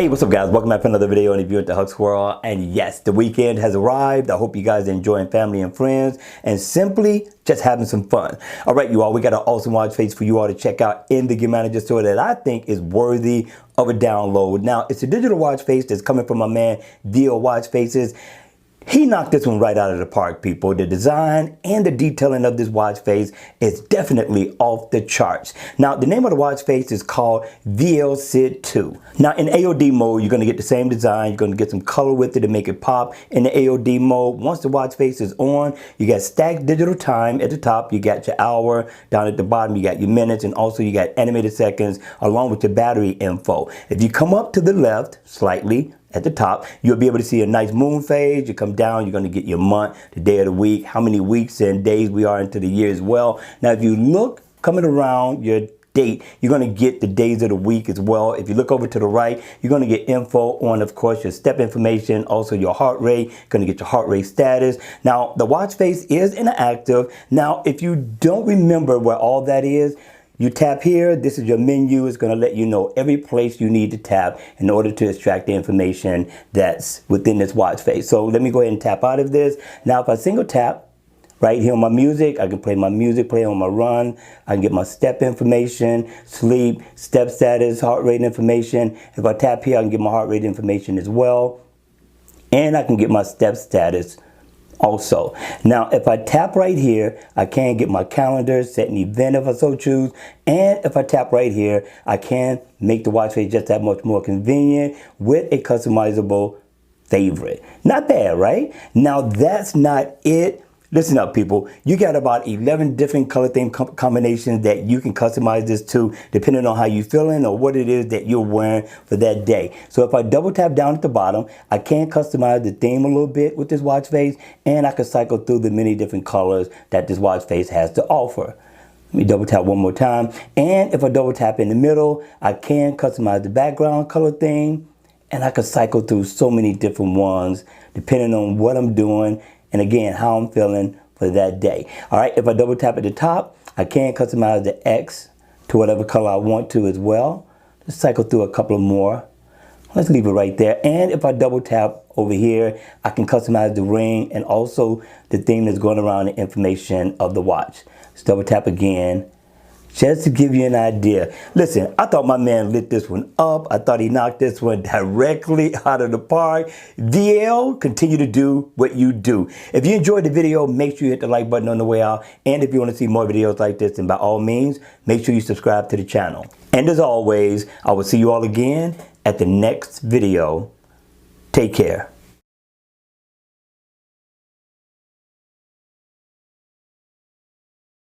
Hey, what's up guys? Welcome back to another video and if you're at the Huck Squirrel. And yes, the weekend has arrived. I hope you guys are enjoying family and friends and simply just having some fun. All right, you all, we got an awesome watch face for you all to check out in the Gear Manager store that I think is worthy of a download. Now, it's a digital watch face that's coming from my man, Digial Watch Faces. He knocked this one right out of the park, people. The design and the detailing of this watch face is definitely off the charts. Now, the name of the watch face is called VL 2. Now, in AOD mode, you're going to get the same design. You're going to get some color with it to make it pop in the AOD mode. Once the watch face is on, you got stacked digital time at the top. You got your hour. Down at the bottom, you got your minutes. And also, you got animated seconds along with your battery info. If you come up to the left slightly, at the top, you'll be able to see a nice moon phase. You come down, you're going to get your month, the day of the week, how many weeks and days we are into the year as well. Now, if you look coming around your date, you're going to get the days of the week as well. If you look over to the right, you're going to get info on, of course, your step information, also your heart rate. You're going to get your heart rate status. Now, the watch face is inactive. Now, if you don't remember where all that is, you tap here, this is your menu. It's going to let you know every place you need to tap in order to extract the information that's within this watch face. So let me go ahead and tap out of this. Now, if I single tap right here on my music, I can play my music, play on my run. I can get my step information, sleep, step status, heart rate information. If I tap here, I can get my heart rate information as well. And I can get my step status also. Now, if I tap right here, I can get my calendar, set an event if I so choose. And if I tap right here, I can make the watch face just that much more convenient with a customizable favorite. Not bad, right? Now, that's not it. Listen up, people. You got about 11 different color theme combinations that you can customize this to depending on how you're feeling or what it is that you're wearing for that day. So if I double tap down at the bottom, I can customize the theme a little bit with this watch face, and I can cycle through the many different colors that this watch face has to offer. Let me double tap one more time. And if I double tap in the middle, I can customize the background color theme, and I can cycle through so many different ones depending on what I'm doing and again, how I'm feeling for that day. All right, if I double tap at the top, I can customize the X to whatever color I want to as well. Let's cycle through a couple of more. Let's leave it right there. And if I double tap over here, I can customize the ring and also the theme that's going around the information of the watch. Let's double tap again, just to give you an idea. Listen, I thought my man lit this one up. I thought he knocked this one directly out of the park. DL, continue to do what you do. If you enjoyed the video, make sure you hit the like button on the way out. And if you want to see more videos like this, then by all means, make sure you subscribe to the channel. And as always, I will see you all again at the next video. Take care.